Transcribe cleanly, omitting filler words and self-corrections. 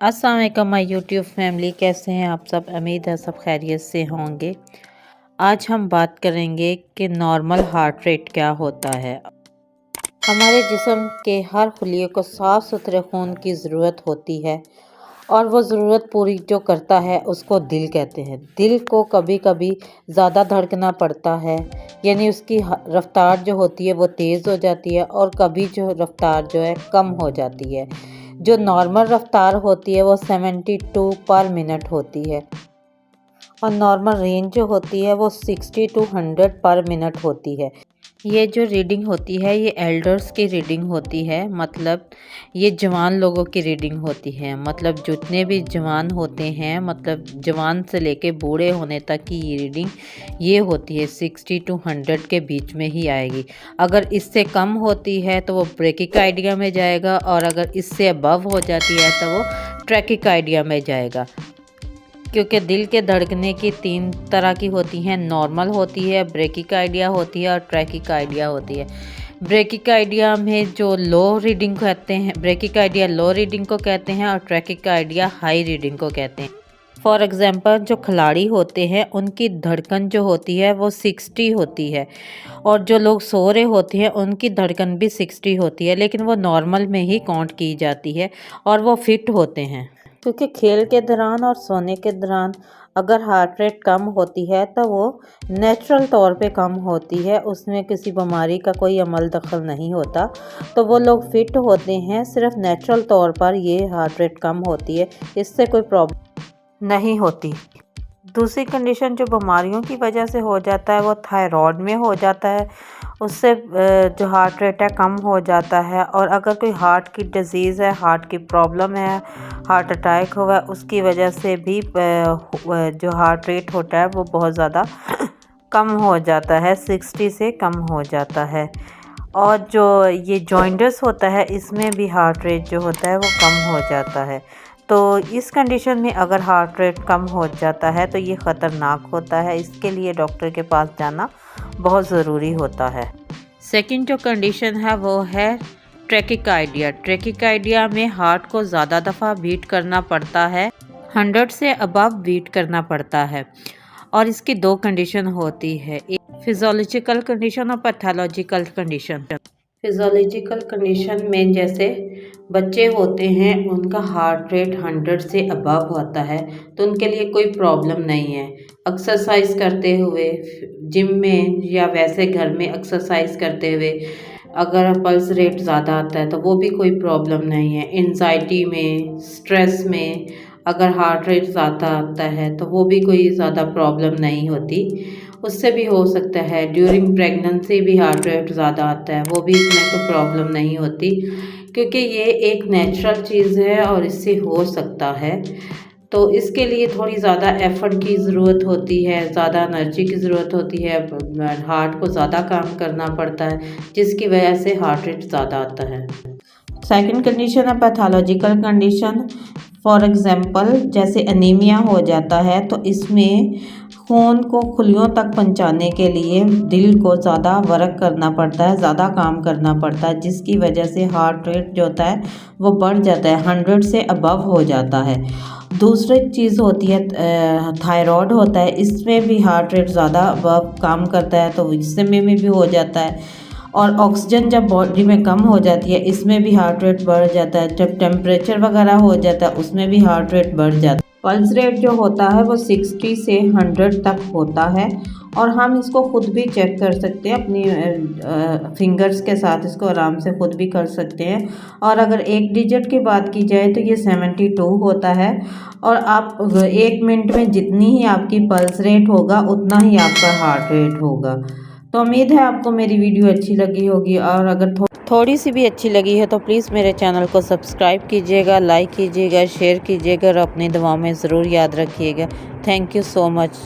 अस्सलाम वालेकुम my YouTube family, कैसे हैं आप सब। उम्मीद है सब खैरियत से होंगे। आज हम बात करेंगे कि नॉर्मल हार्ट रेट क्या होता है। हमारे जिस्म के हर खुलिये को साफ़ सुथरे खून की ज़रूरत होती है और वो ज़रूरत पूरी जो करता है उसको दिल कहते हैं। दिल को कभी कभी ज़्यादा धड़कना पड़ता है, यानी उसकी रफ़्तार जो होती है वो तेज़ हो जाती है, और कभी जो रफ़्तार जो है कम हो जाती है। जो नॉर्मल रफ़्तार होती है वो 72 पर मिनट होती है, और नॉर्मल रेंज जो होती है वो 60 टू 100 पर मिनट होती है। ये जो रीडिंग होती है ये एल्डर्स की रीडिंग होती है, मतलब ये जवान लोगों की रीडिंग होती है। मतलब जितने भी जवान होते हैं, मतलब जवान से लेके बूढ़े होने तक की ये रीडिंग ये होती है 60 टू 100 के बीच में ही आएगी। अगर इससे कम होती है तो वो ब्रेकिकार्डिया में जाएगा, और अगर इससे अबव हो जाती है तो वो ट्रैकिकार्डिया में जाएगा। क्योंकि दिल के धड़कने की 3 तरह की होती हैं, नॉर्मल होती है, ब्रेकिकार्डिया होती है और ट्रैकिकार्डिया होती है। ब्रेकिकार्डिया में जो लो रीडिंग कहते हैं, ब्रेकिकार्डिया लो रीडिंग को कहते हैं और ट्रैकिकार्डिया हाई रीडिंग को कहते हैं। फॉर एग्ज़ाम्पल जो खिलाड़ी होते हैं उनकी धड़कन जो होती है वो 60 होती है, और जो लोग सो रहे होते हैं उनकी धड़कन भी 60 होती है, लेकिन वो नॉर्मल में ही काउंट की जाती है और वो फिट होते हैं। क्योंकि खेल के दौरान और सोने के दौरान अगर हार्ट रेट कम होती है तो वो नेचुरल तौर पे कम होती है, उसमें किसी बीमारी का कोई अमल दखल नहीं होता, तो वो लोग फिट होते हैं। सिर्फ नेचुरल तौर पर ये हार्ट रेट कम होती है, इससे कोई प्रॉब्लम नहीं होती। दूसरी कंडीशन जो बीमारियों की वजह से हो जाता है वो थायराइड में हो जाता है, उससे जो हार्ट रेट है कम हो जाता है। और अगर कोई हार्ट की डिज़ीज़ है, हार्ट की प्रॉब्लम है, हार्ट अटैक हुआ है, उसकी वजह से भी जो हार्ट रेट होता है वो बहुत ज़्यादा कम हो जाता है, 60 से कम हो जाता है। और जो ये जॉइंटस होता है इसमें भी हार्ट रेट जो होता है वो कम हो जाता है। तो इस कंडीशन में अगर हार्ट रेट कम हो जाता है तो ये ख़तरनाक होता है, इसके लिए डॉक्टर के पास जाना बहुत ज़रूरी होता है। सेकंड जो कंडीशन है वो है ट्रैकिकार्डिया। ट्रैकिकार्डिया में हार्ट को ज़्यादा दफ़ा बीट करना पड़ता है, 100 से अबव बीट करना पड़ता है। और इसकी 2 कंडीशन होती है, एक फिज़ोलॉजिकल कंडीशन और पैथोलॉजिकल कंडीशन। फिज़ोलॉजिकल कंडीशन में जैसे बच्चे होते हैं उनका हार्ट रेट 100 से अबव होता है तो उनके लिए कोई प्रॉब्लम नहीं है। एक्सरसाइज करते हुए, जिम में या वैसे घर में एक्सरसाइज करते हुए अगर पल्स रेट ज़्यादा आता है तो वो भी कोई प्रॉब्लम नहीं है। एंजाइटी में, स्ट्रेस में अगर हार्ट रेट ज़्यादा आता है तो वो भी कोई ज़्यादा प्रॉब्लम नहीं होती, उससे भी हो सकता है। ड्यूरिंग प्रेगनेंसी भी हार्ट रेट ज़्यादा आता है, वो भी इसमें कोई प्रॉब्लम नहीं होती, क्योंकि ये एक नेचुरल चीज़ है और इससे हो सकता है। तो इसके लिए थोड़ी ज़्यादा एफ़र्ट की ज़रूरत होती है, ज़्यादा एनर्जी की ज़रूरत होती है, हार्ट को ज़्यादा काम करना पड़ता है, जिसकी वजह से हार्ट रेट ज़्यादा आता है। सेकंड कंडीशन है पैथोलॉजिकल कंडीशन। फॉर एग्ज़ाम्पल जैसे एनीमिया हो जाता है तो इसमें खून को खुलियों तक पहुंचाने के लिए दिल को ज़्यादा वर्क करना पड़ता है, ज़्यादा काम करना पड़ता है, जिसकी वजह से हार्ट रेट जो होता है वो बढ़ जाता है, 100 से अबव हो जाता है। दूसरी चीज़ होती है थायराइड होता है, इसमें भी हार्ट रेट ज़्यादा अबव काम करता है तो इसमें भी हो जाता है। और ऑक्सीजन जब बॉडी में कम हो जाती है इसमें भी हार्ट रेट बढ़ जाता है। जब टेम्परेचर वगैरह हो जाता है उसमें भी हार्ट रेट बढ़ जाता है। पल्स रेट जो होता है वो 60 से 100 तक होता है, और हम इसको खुद भी चेक कर सकते हैं अपनी फिंगर्स के साथ, इसको आराम से खुद भी कर सकते हैं। और अगर एक डिजिट की बात की जाए तो ये 72 होता है, और आप 1 मिनट में जितनी ही आपकी पल्स रेट होगा उतना ही आपका हार्ट रेट होगा। तो उम्मीद है आपको मेरी वीडियो अच्छी लगी होगी, और अगर थोड़ी सी भी अच्छी लगी है तो प्लीज़ मेरे चैनल को सब्सक्राइब कीजिएगा, लाइक कीजिएगा, शेयर कीजिएगा और अपनी दुआओं में ज़रूर याद रखिएगा। Thank you so much.